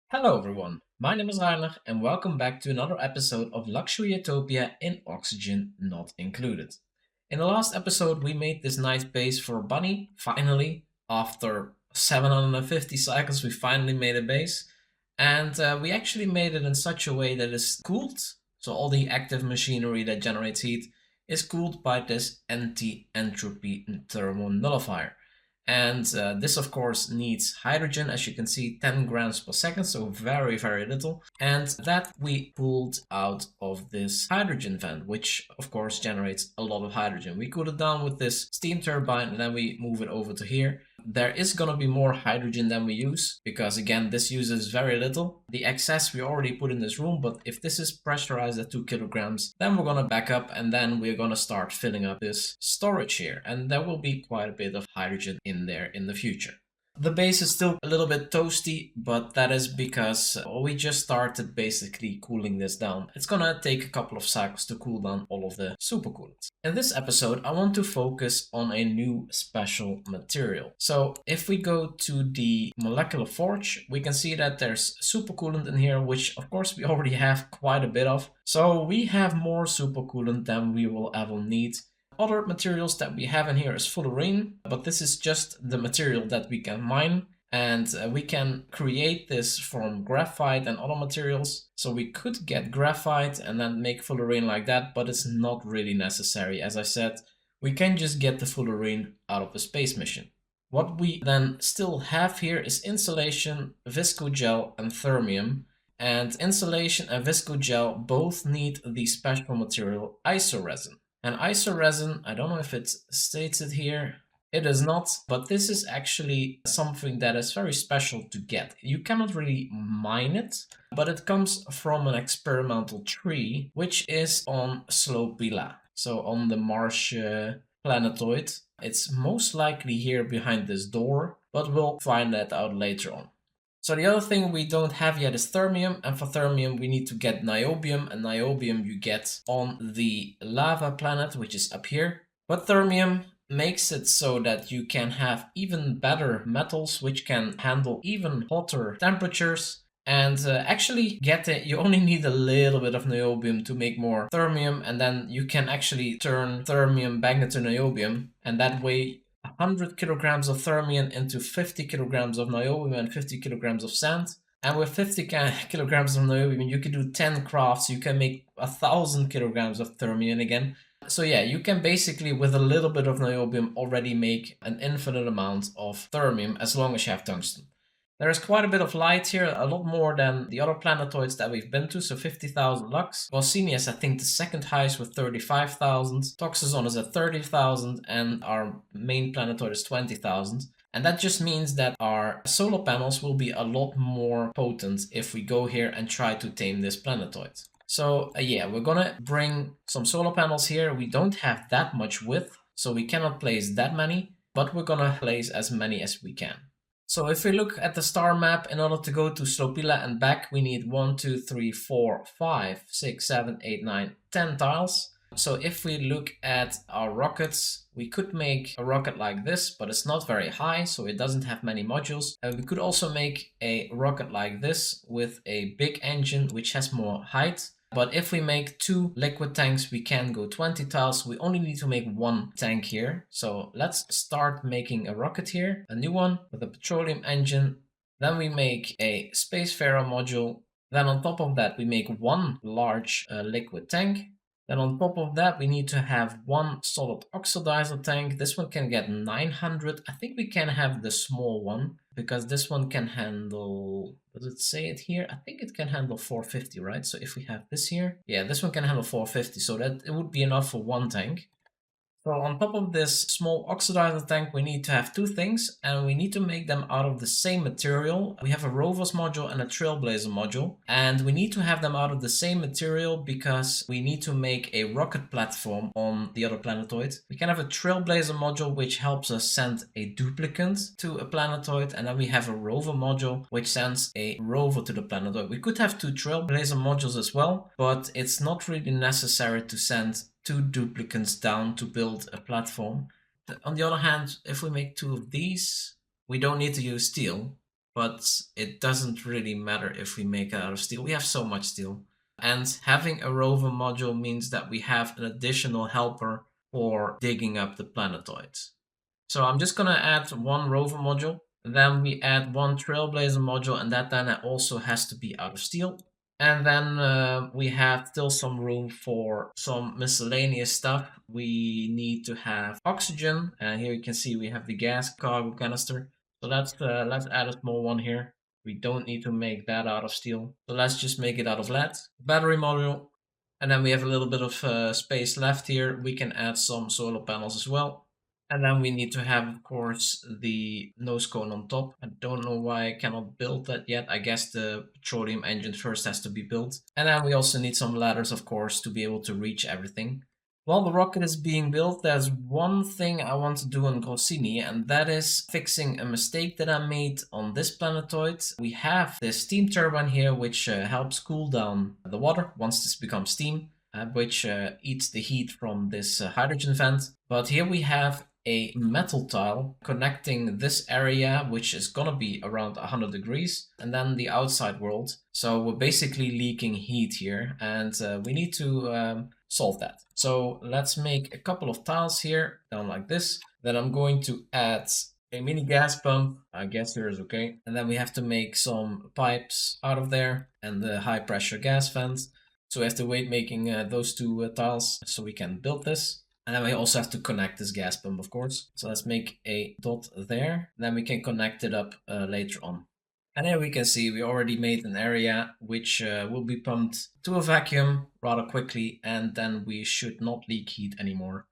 Hello everyone, my name is Rainer and welcome back to another episode of Luxury Utopia in Oxygen Not Included. In the last episode we made this nice base for Bunny, finally, after 750 cycles we finally made a base, and we actually made it in such a way that it's cooled, so all the active machinery that generates heat is cooled by this anti-entropy thermal nullifier. And this of course needs hydrogen, as you can see, 10 grams per second, so very, very little. And that we pulled out of this hydrogen vent, which of course generates a lot of hydrogen. We cool it down with this steam turbine and then we move it over to here. There is going to be more hydrogen than we use, because again, this uses very little. The excess we already put in this room, but if this is pressurized at 2 kilograms, then we're going to back up and then we're going to start filling up this storage here. And there will be quite a bit of hydrogen in there in the future. The base is still a little bit toasty, but that is because we just started basically cooling this down. It's gonna take a couple of cycles to cool down all of the supercoolants. In this episode, I want to focus on a new special material. So if we go to the molecular forge, we can see that there's supercoolant in here, which of course we already have quite a bit of. So we have more supercoolant than we will ever need. Other materials that we have in here is fullerene, but this is just the material that we can mine, and we can create this from graphite and other materials. So we could get graphite and then make fullerene like that, but it's not really necessary. As I said, we can just get the fullerene out of the space mission. What we then still have here is insulation, viscogel, and thermium. And insulation and viscogel both need the special material isoresin. And isoresin, I don't know if it states it here. It is not, but this is actually something that is very special to get. You cannot really mine it, but it comes from an experimental tree, which is on Slopila, so on the Mars planetoid. It's most likely here behind this door, but we'll find that out later on. So the other thing we don't have yet is thermium, and for thermium we need to get niobium, and niobium you get on the lava planet, which is up here. But thermium makes it so that you can have even better metals which can handle even hotter temperatures. And actually get it, you only need a little bit of niobium to make more thermium, and then you can actually turn thermium back into niobium, and that way 100 kilograms of thermium into 50 kilograms of niobium and 50 kilograms of sand. And with 50 kilograms of niobium, you can do 10 crafts. You can make 1,000 kilograms of thermium again. So yeah, you can basically, with a little bit of niobium, already make an infinite amount of thermium as long as you have tungsten. There is quite a bit of light here, a lot more than the other planetoids that we've been to, so 50,000 lux. Gaussinia is, I think, the second highest with 35,000. Toxazon is at 30,000, and our main planetoid is 20,000. And that just means that our solar panels will be a lot more potent if we go here and try to tame this planetoid. So yeah, we're gonna bring some solar panels here. We don't have that much width, so we cannot place that many, but we're gonna place as many as we can. So if we look at the star map, in order to go to Slopila and back, we need 1, 2, 3, 4, 5, 6, 7, 8, 9, 10 tiles. So if we look at our rockets, we could make a rocket like this, but it's not very high, so it doesn't have many modules. We could also make a rocket like this with a big engine, which has more height. But if we make 2 liquid tanks, we can go 20 tiles. We only need to make 1 tank here. So let's start making a rocket here, a new one with a petroleum engine. Then we make a Spacefarer module. Then on top of that, we make 1 large liquid tank. Then on top of that, we need to have 1 solid oxidizer tank. This one can get 900. I think we can have the small one, because this one can handle, does it say it here? I think it can handle 450, right? So if we have this here, yeah, this one can handle 450, so that it would be enough for 1 tank. So on top of this small oxidizer tank, we need to have 2 things, and we need to make them out of the same material. We have a Rovers module and a Trailblazer module, and we need to have them out of the same material because we need to make a rocket platform on the other planetoid. We can have a Trailblazer module which helps us send a duplicant to a planetoid, and then we have a Rover module which sends a rover to the planetoid. We could have 2 Trailblazer modules as well, but it's not really necessary to send 2 duplicates down to build a platform. On the other hand, if we make 2 of these, we don't need to use steel. but it doesn't really matter if we make it out of steel. We have so much steel. And having a rover module means that we have an additional helper for digging up the planetoids. So I'm just gonna add one rover module, then we add one trailblazer module, and that then also has to be out of steel. And then we have still some room for some miscellaneous stuff. We need to have oxygen, and here you can see we have the gas cargo canister. So let's add a small one here. We don't need to make that out of steel. So let's just make it out of lead. Battery module. And then we have a little bit of space left here. We can add some solar panels as well. And then we need to have, of course, the nose cone on top. I don't know why I cannot build that yet. I guess the petroleum engine first has to be built. And then we also need some ladders, of course, to be able to reach everything. While the rocket is being built, there's one thing I want to do on Grossini, and that is fixing a mistake that I made on this planetoid. We have this steam turbine here, which helps cool down the water once this becomes steam, which eats the heat from this hydrogen vent. But here we have a metal tile connecting this area, which is gonna be around 100 degrees, and then the outside world. So we're basically leaking heat here, and we need to solve that. So let's make a couple of tiles here, down like this. Then I'm going to add a mini gas pump. I guess here is okay. And then we have to make some pipes out of there and the high pressure gas vent. So we have to wait making those two tiles so we can build this. And then we also have to connect this gas pump, of course. So let's make a dot there. Then we can connect it up later on. And here we can see we already made an area which will be pumped to a vacuum rather quickly, and then we should not leak heat anymore.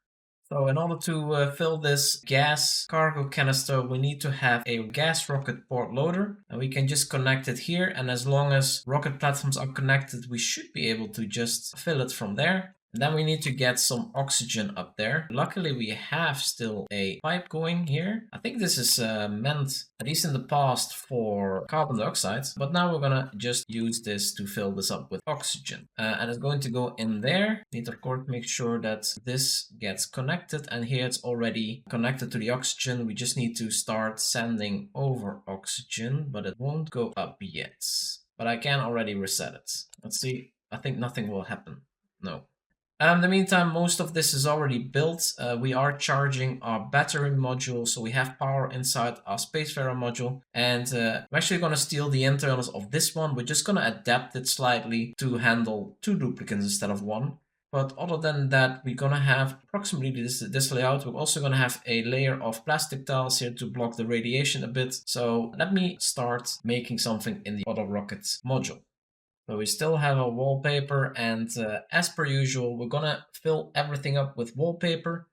So in order to fill this gas cargo canister, we need to have a gas rocket port loader, and we can just connect it here, and as long as rocket platforms are connected, we should be able to just fill it from there. Then we need to get some oxygen up there. Luckily, we have still a pipe going here. I think this is meant, at least in the past, for carbon dioxide. But now we're gonna just use this to fill this up with oxygen. And it's going to go in there. Need to, of course, make sure that this gets connected. And here it's already connected to the oxygen. We just need to start sending over oxygen, but it won't go up yet. But I can already reset it. Let's see. I think nothing will happen. No. In the meantime, most of this is already built. We are charging our battery module, so we have power inside our Spacefarer module. And I'm actually going to steal the internals of this one. We're just going to adapt it slightly to handle 2 duplicates instead of 1. But other than that, we're going to have approximately this layout. We're also going to have a layer of plastic tiles here to block the radiation a bit. So let me start making something in the other rocket module. So we still have a wallpaper, and as per usual, we're gonna fill everything up with wallpaper.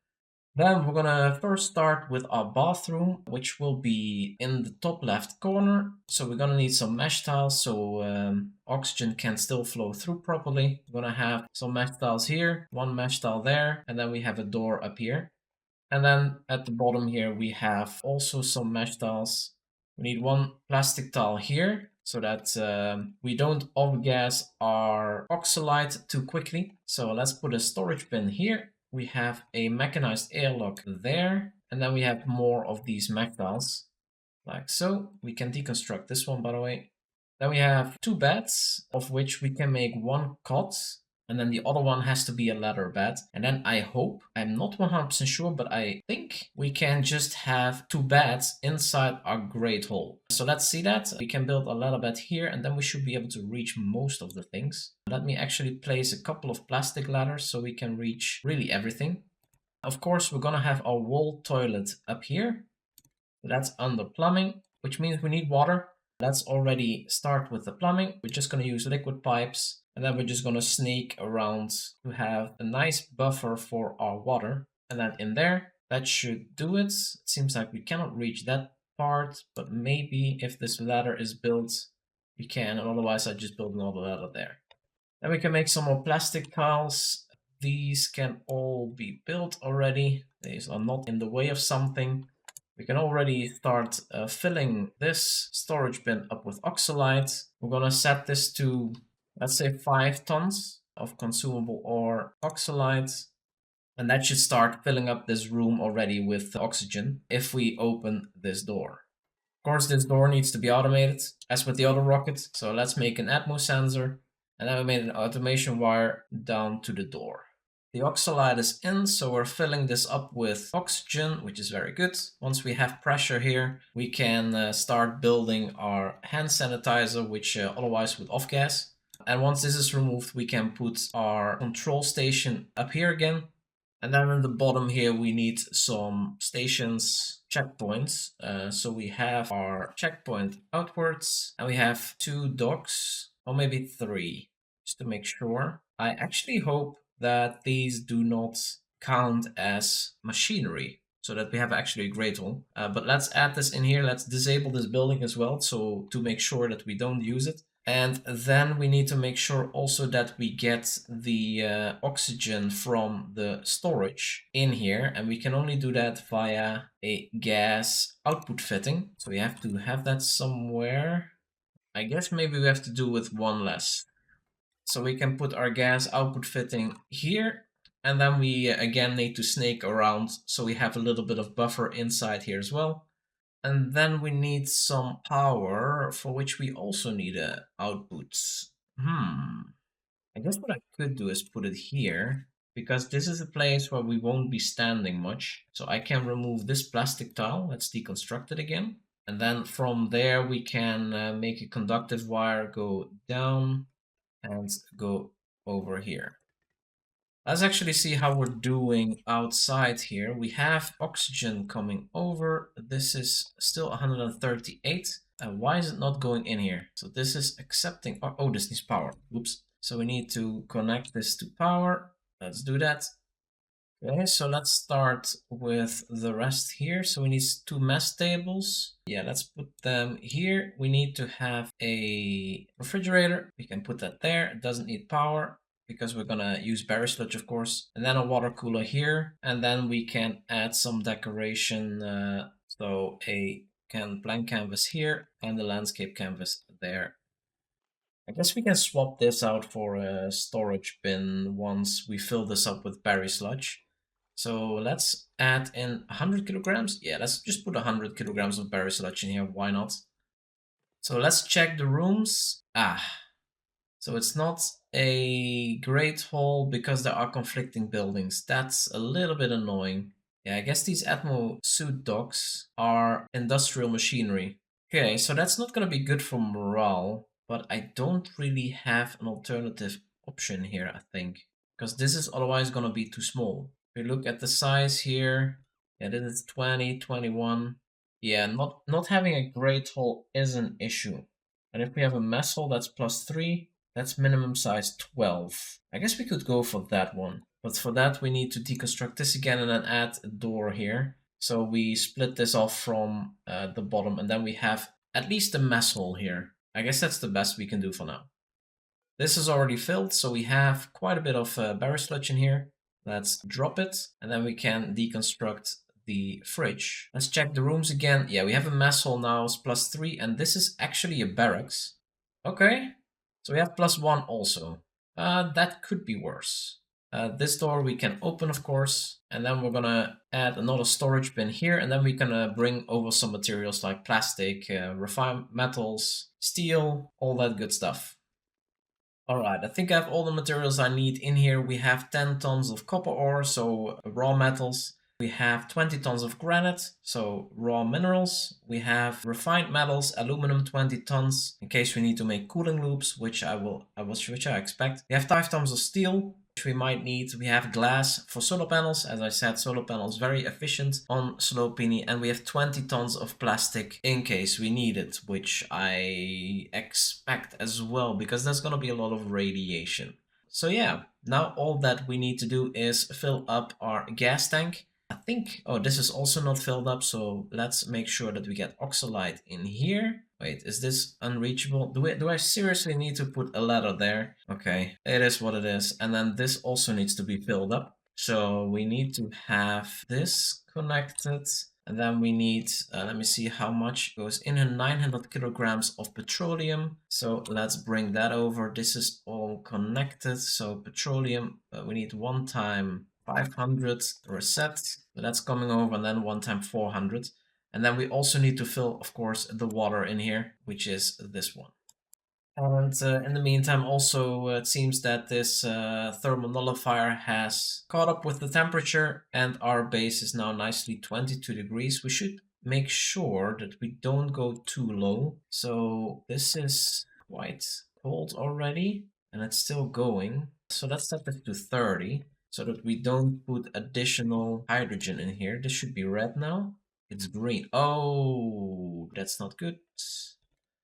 Then we're gonna first start with our bathroom, which will be in the top left corner. So we're gonna need some mesh tiles so oxygen can still flow through properly. We're gonna have some mesh tiles here, one mesh tile there, and then we have a door up here. And then at the bottom here, we have also some mesh tiles. We need one plastic tile here so that we don't off-gas our oxalite too quickly. So let's put a storage bin here. We have a mechanized airlock there. And then we have more of these mesh tiles, like so. We can deconstruct this one, by the way. Then we have 2 beds, of which we can make 1 cot. And then the other one has to be a ladder bed. And then I hope, I'm not 100% sure, but I think we can just have 2 beds inside our great hall. So let's see that. We can build a ladder bed here, and then we should be able to reach most of the things. Let me actually place a couple of plastic ladders so we can reach really everything. Of course, we're gonna have our wall toilet up here. That's under plumbing, which means we need water. Let's already start with the plumbing. We're just gonna use liquid pipes. And then we're just going to snake around to have a nice buffer for our water. And then in there, that should do it. It seems like we cannot reach that part, but maybe if this ladder is built, we can. And otherwise, I just build another ladder there. Then we can make some more plastic tiles. These can all be built already. These are not in the way of something. We can already start filling this storage bin up with oxalite. We're going to set this to, let's say, 5 tons of consumable ore oxalite. And that should start filling up this room already with oxygen if we open this door. Of course, this door needs to be automated, as with the other rocket. So let's make an Atmos sensor, and then we made an automation wire down to the door. The oxalide is in, so we're filling this up with oxygen, which is very good. Once we have pressure here, we can start building our hand sanitizer, which otherwise would off-gas. And once this is removed, we can put our control station up here again. And then in the bottom here, we need some stations, checkpoints. So we have our checkpoint outwards, and we have 2 docks, or maybe 3, just to make sure. I actually hope that these do not count as machinery, so that we have actually a great tool. But let's add this in here. Let's disable this building as well, so to make sure that we don't use it. And then we need to make sure also that we get the oxygen from the storage in here, and we can only do that via a gas output fitting. So we have to have that somewhere. I guess maybe we have to do with one less. So we can put our gas output fitting here, and then we again need to snake around so we have a little bit of buffer inside here as well. And then we need some power, for which we also need outputs. I guess what I could do is put it here, because this is a place where we won't be standing much. So I can remove this plastic tile. Let's deconstruct it again. And then from there we can make a conductive wire go down and go over here. Let's actually see how we're doing outside here. We have oxygen coming over. This is still 138. Why is it not going in here? So this is accepting. Oh, this needs power. Oops. So we need to connect this to power. Let's do that. Okay, so let's start with the rest here. So we need 2 mesh tables. Yeah, let's put them here. We need to have a refrigerator. We can put that there. It doesn't need power, because we're gonna use berry sludge, of course. And then a water cooler here. And then we can add some decoration. So a blank canvas here and the landscape canvas there. I guess we can swap this out for a storage bin once we fill this up with berry sludge. So let's add in 100 kilograms. Yeah, let's just put 100 kilograms of berry sludge in here. Why not? So let's check the rooms. So it's not a great hall because there are conflicting buildings. That's a little bit annoying. Yeah, I guess these Atmo suit docks are industrial machinery. Okay, so that's not going to be good for morale, but I don't really have an alternative option here, I think, because this is otherwise going to be too small. If we look at the size here, yeah, this is 20, 21. Yeah, not having a great hall is an issue. And if we have a mess hall that's +3, that's minimum size 12. I guess we could go for that one. But for that, we need to deconstruct this again and then add a door here. So we split this off from the bottom, and then we have at least a mess hole here. I guess that's the best we can do for now. This is already filled, so we have quite a bit of berry sludge in here. Let's drop it, and then we can deconstruct the fridge. Let's check the rooms again. Yeah, we have a mess hall now, it's +3, and this is actually a barracks. Okay, so we have +1 also. That could be worse. This door we can open, of course, and then we're gonna add another storage bin here, and then we can bring over some materials like plastic, refined metals, steel, all that good stuff. Alright, I think I have all the materials I need in here. We have 10 tons of copper ore, so raw metals. We have 20 tons of granite, so raw minerals. We have refined metals, aluminum 20 tons, in case we need to make cooling loops, which I expect. We have 5 tons of steel, which we might need. We have glass for solar panels. As I said, solar panels very efficient on Slopini, and we have 20 tons of plastic in case we need it, which I expect as well, because there's gonna be a lot of radiation. So yeah, now all that we need to do is fill up our gas tank. I think, oh, this is also not filled up, so let's make sure that we get oxalide in here. Wait, is this unreachable? Do I seriously need to put a ladder there? Okay, it is what it is. And then this also needs to be filled up. So we need to have this connected. And then we need, let me see how much goes in here, 900 kilograms of petroleum. So let's bring that over. This is all connected. So petroleum, we need 1 time 500 reset. So that's coming over, and then 1 time 400. And then we also need to fill, of course, the water in here, which is this one. And in the meantime, also, it seems that this thermal nullifier has caught up with the temperature, and our base is now nicely 22 degrees. We should make sure that we don't go too low. So this is quite cold already, and it's still going. So let's set it to 30, so that we don't put additional hydrogen in here. This should be red now. It's green. Oh, that's not good.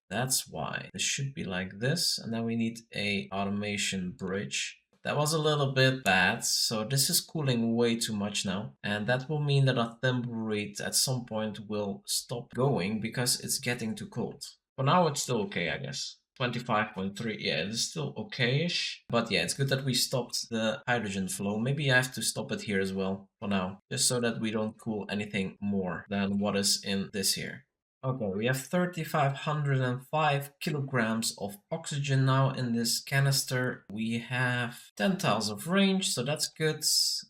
That's why. This should be like this, and then we need a automation bridge. That was a little bit bad, so this is cooling way too much now, and that will mean that our template at some point will stop going because it's getting too cold. For now it's still okay, I guess. 25.3, yeah, it is still okay-ish. But yeah, it's good that we stopped the hydrogen flow. Maybe I have to stop it here as well for now, just so that we don't cool anything more than what is in this here. Okay, we have 3,505 kilograms of oxygen now in this canister. We have 10 tiles of range, so that's good.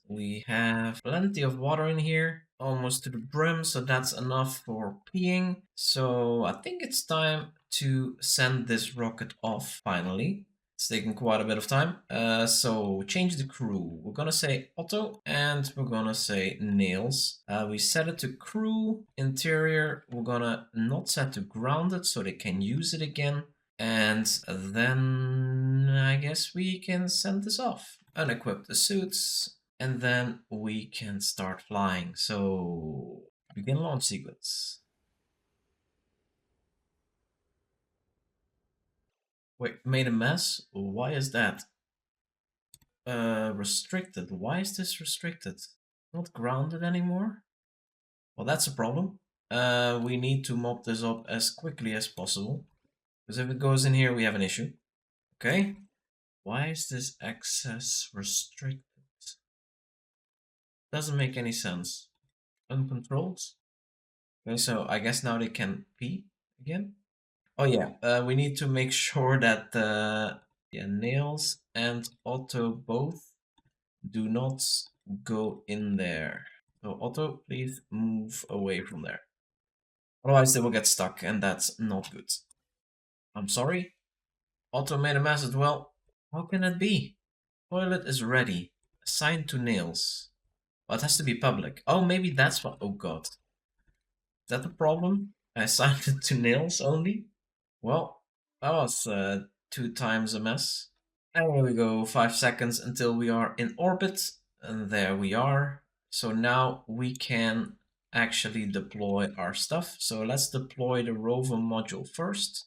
We have plenty of water in here, almost to the brim, so that's enough for peeing. So I think it's time to send this rocket off finally. It's taking quite a bit of time. So change the crew. We're gonna say auto and we're gonna say nails. We set it to crew. Interior, we're gonna not set to grounded so they can use it again. And then I guess we can send this off. Unequip the suits and then we can start flying. So begin launch sequence. Wait, made a mess? Why is that? Restricted. Why is this restricted? Not grounded anymore? Well, that's a problem. We need to mop this up as quickly as possible. Because if it goes in here, we have an issue. Okay. Why is this access restricted? Doesn't make any sense. Uncontrolled? Okay, so I guess now they can pee again. Oh yeah, we need to make sure that yeah, nails and auto both do not go in there. So auto, please move away from there. Otherwise they will get stuck and that's not good. I'm sorry. Auto made a mess as well. How can that be? Toilet is ready. Assigned to nails. Well, it has to be public. Oh, maybe that's what. Oh god. Is that the problem? I assigned it to nails only? Well, that was 2 times a mess. And here we go, 5 seconds until we are in orbit. And there we are. So now we can actually deploy our stuff. So let's deploy the rover module first.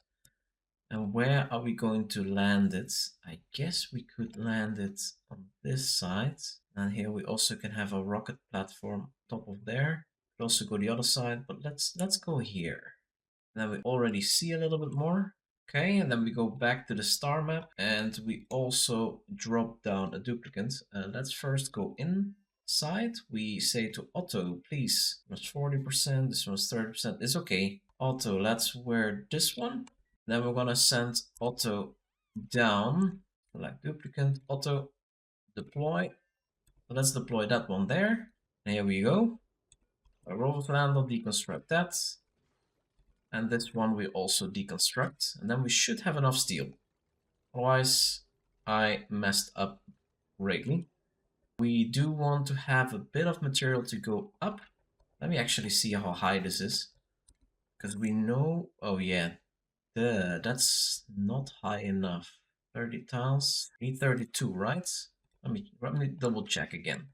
And where are we going to land it? I guess we could land it on this side. And here we also can have a rocket platform top of there. Could also go the other side, but let's go here. And then we already see a little bit more. Okay, and then we go back to the star map and we also drop down a duplicate. Let's first go inside. We say to auto, please, this was 40%, this was 30%. It's okay. Auto, let's wear this one. Then we're gonna send auto down, select duplicate, auto, deploy. So let's deploy that one there. And here we go. A rover lander, deconstruct that. And this one we also deconstruct. And then we should have enough steel. Otherwise, I messed up greatly. We do want to have a bit of material to go up. Let me actually see how high this is. Because we know... Oh yeah, that's not high enough. 30 tiles. We need 32, right? Let me double check again.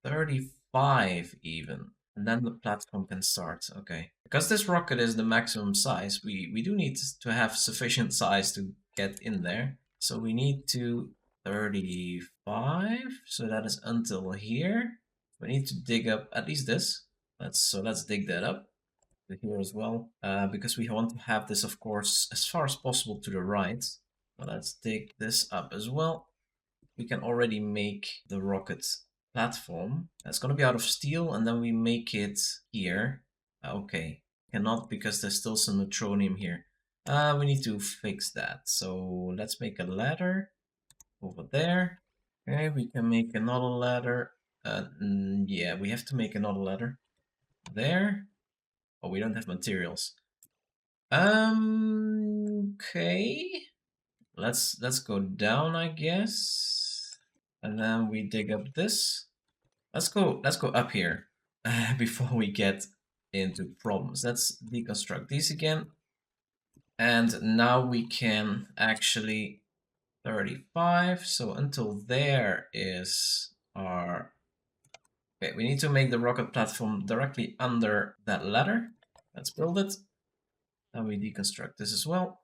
35 even. And then the platform can start. Okay. Because this rocket is the maximum size, we do need to have sufficient size to get in there. So we need to 35. So that is until here. We need to dig up at least this. Let's dig that up to here as well. Because we want to have this, of course, as far as possible to the right. So let's dig this up as well. We can already make the rocket platform. It's going to be out of steel, and then we make it here. Okay, cannot because there's still some neutronium here. We need to fix that. So let's make a ladder over there. Okay, we can make another ladder. Yeah, we have to make another ladder there. Oh, we don't have materials. Okay. Let's go down, I guess. And then we dig up this. Let's go up here before we get into problems. Let's deconstruct these again. And now we can actually 35. So until there is our... Okay, we need to make the rocket platform directly under that ladder. Let's build it. Then we deconstruct this as well.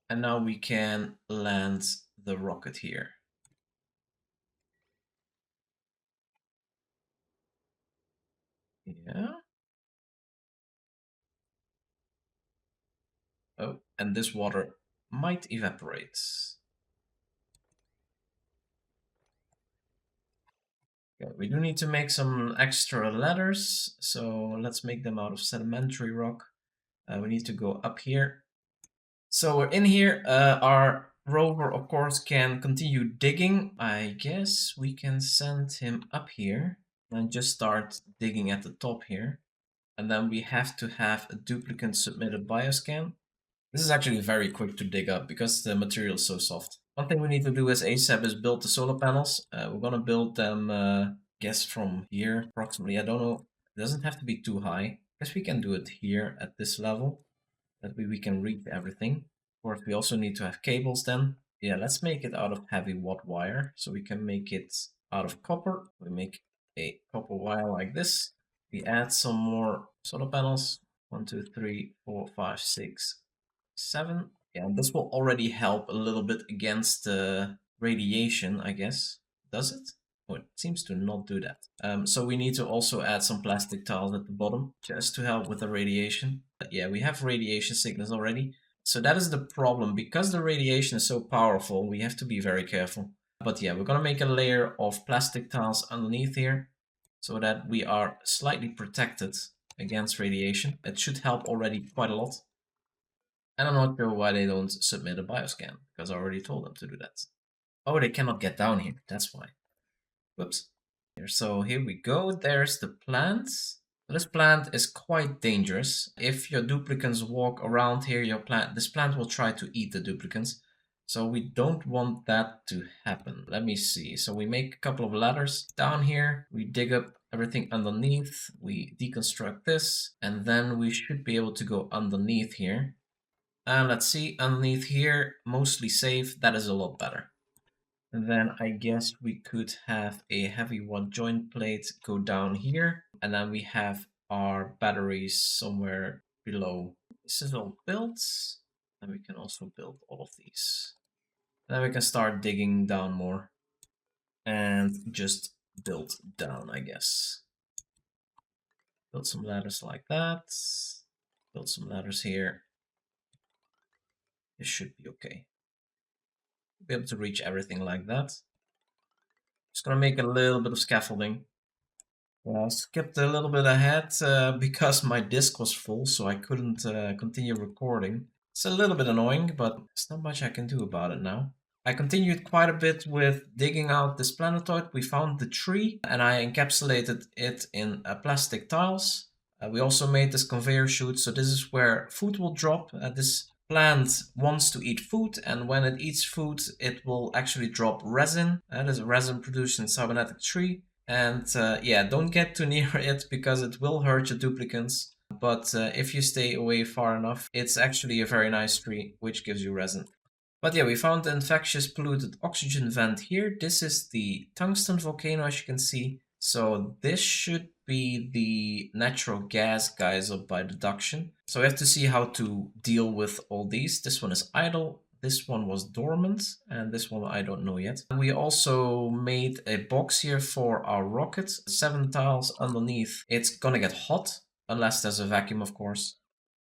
And now we can land the rocket here. Yeah. Oh, and this water might evaporate. Okay, we do need to make some extra ladders, so let's make them out of sedimentary rock. We need to go up here. So we're in here. Our rover, of course, can continue digging. I guess we can send him up here and just start digging at the top here. And then we have to have a duplicate submitted bioscan. This is actually very quick to dig up because the material is so soft. One thing we need to do as ASAP is build the solar panels. We're gonna build them, guess from here approximately. I don't know. It doesn't have to be too high. I guess we can do it here at this level. That way we can reach everything. Of course, we also need to have cables then. Yeah, let's make it out of heavy watt wire. So we can make it out of copper. We make a copper wire like this. We add some more solar panels. 1, 2, 3, 4, 5, 6, 7. Yeah, and this will already help a little bit against the radiation, I guess. Does it? Oh, it seems to not do that. So we need to also add some plastic tiles at the bottom just to help with the radiation. But yeah, we have radiation signals already. So that is the problem. Because the radiation is so powerful, we have to be very careful. But yeah, we're gonna make a layer of plastic tiles underneath here so that we are slightly protected against radiation. It should help already quite a lot. And I'm not sure why they don't submit a bioscan, because I already told them to do that. Oh, they cannot get down here, that's why. Whoops. So here we go, there's the plant. This plant is quite dangerous. If your duplicants walk around here, this plant will try to eat the duplicants. So we don't want that to happen. Let me see. So we make a couple of ladders down here. We dig up everything underneath. We deconstruct this. And then we should be able to go underneath here. And let's see, underneath here, mostly safe. That is a lot better. And then I guess we could have a heavy one joint plate go down here. And then we have our batteries somewhere below. This is all built. And we can also build all of these. And then we can start digging down more. And just build down, I guess. Build some ladders like that. Build some ladders here. This should be okay. Be able to reach everything like that. Just gonna make a little bit of scaffolding. I skipped a little bit ahead because my disk was full, so I couldn't continue recording. It's a little bit annoying, but there's not much I can do about it now. I continued quite a bit with digging out this planetoid. We found the tree and I encapsulated it in plastic tiles. We also made this conveyor chute, so this is where food will drop. This plant wants to eat food, and when it eats food, it will actually drop resin. There's a resin produced in cybernetic tree. And yeah, don't get too near it because it will hurt your duplicants. But if you stay away far enough, it's actually a very nice tree, which gives you resin. But yeah, we found the infectious polluted oxygen vent here. This is the tungsten volcano, as you can see. So this should be the natural gas geyser by deduction. So we have to see how to deal with all these. This one is idle. This one was dormant, and this one I don't know yet. We also made a box here for our rocket. 7 tiles underneath. It's gonna get hot, unless there's a vacuum, of course.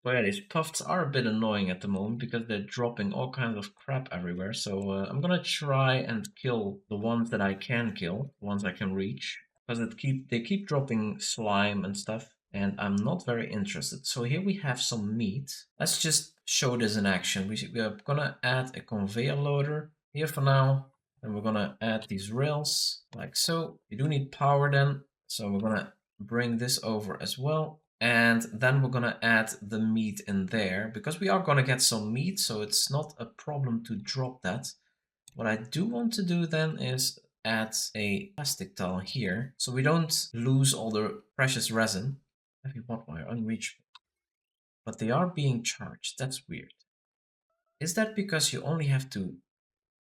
But yeah, these puffs are a bit annoying at the moment because they're dropping all kinds of crap everywhere. So I'm gonna try and kill the ones that I can kill, the ones I can reach. Because they keep dropping slime and stuff, and I'm not very interested. So here we have some meat. Let's just show this in action. We are gonna add a conveyor loader here for now. And we're gonna add these rails like so. We do need power then. So we're gonna bring this over as well. And then we're gonna add the meat in there because we are gonna get some meat, so it's not a problem to drop that. What I do want to do then is add a plastic tile here so we don't lose all the precious resin. Heavy watt wire, unreachable. But they are being charged, that's weird. Is that because you only have to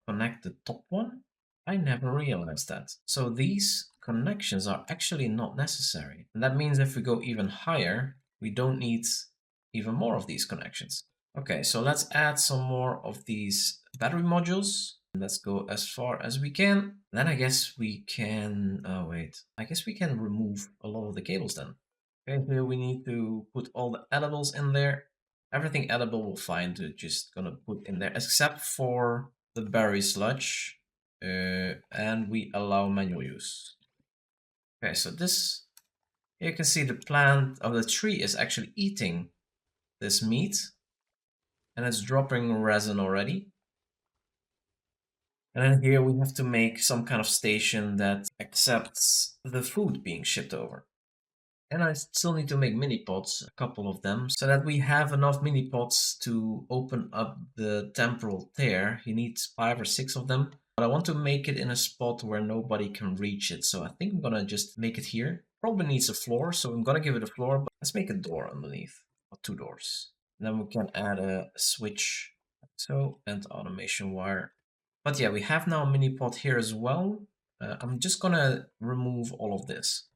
connect the top one? I never realized that. So these connections are actually not necessary. And that means if we go even higher, we don't need even more of these connections. Okay, so let's add some more of these battery modules. Let's go as far as we can. Then I guess we can, oh wait, I guess we can remove a lot of the cables then. Okay, here we need to put all the edibles in there. Everything edible we'll find, we're just gonna put in there, except for the berry sludge, and we allow manual use. Okay, so this, you can see the plant of the tree is actually eating this meat, and it's dropping resin already. And then here we have to make some kind of station that accepts the food being shipped over. And I still need to make mini pots, a couple of them, so that we have enough mini pots to open up the temporal tear. You need 5 or 6 of them. But I want to make it in a spot where nobody can reach it. So I think I'm gonna just make it here. Probably needs a floor, so I'm gonna give it a floor, but let's make a door underneath, or 2 doors. And then we can add a switch, so, and automation wire. But yeah, we have now a mini pot here as well. I'm just gonna remove all of this.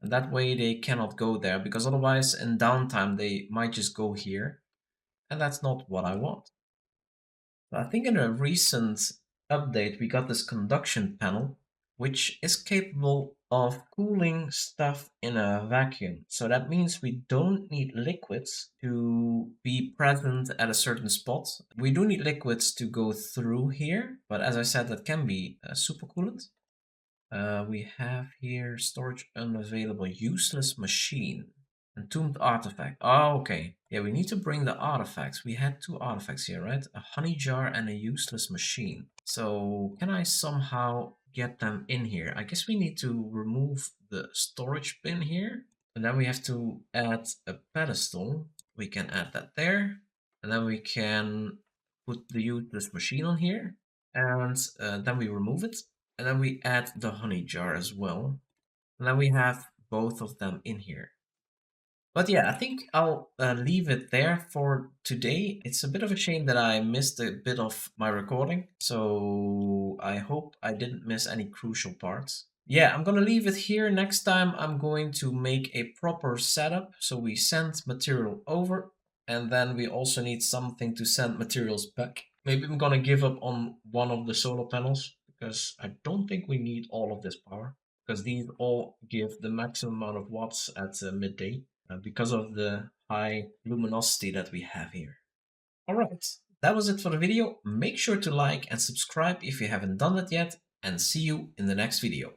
And that way they cannot go there, because otherwise in downtime they might just go here. And that's not what I want. So I think in a recent update we got this conduction panel, which is capable of cooling stuff in a vacuum. So that means we don't need liquids to be present at a certain spot. We do need liquids to go through here, but as I said, that can be supercoolant. We have here storage unavailable, useless machine, entombed artifact. Oh, okay. Yeah, we need to bring the artifacts. We had 2 artifacts here, right? A honey jar and a useless machine. So can I somehow get them in here? I guess we need to remove the storage bin here. And then we have to add a pedestal. We can add that there. And then we can put the useless machine on here. And then we remove it. And then we add the honey jar as well. And then we have both of them in here. But yeah, I think I'll leave it there for today. It's a bit of a shame that I missed a bit of my recording. So I hope I didn't miss any crucial parts. Yeah, I'm gonna leave it here. Next time I'm going to make a proper setup. So we send material over, and then we also need something to send materials back. Maybe I'm gonna give up on one of the solar panels, because I don't think we need all of this power, because these all give the maximum amount of watts at midday because of the high luminosity that we have here. Alright, that was it for the video. Make sure to like and subscribe if you haven't done that yet, and see you in the next video.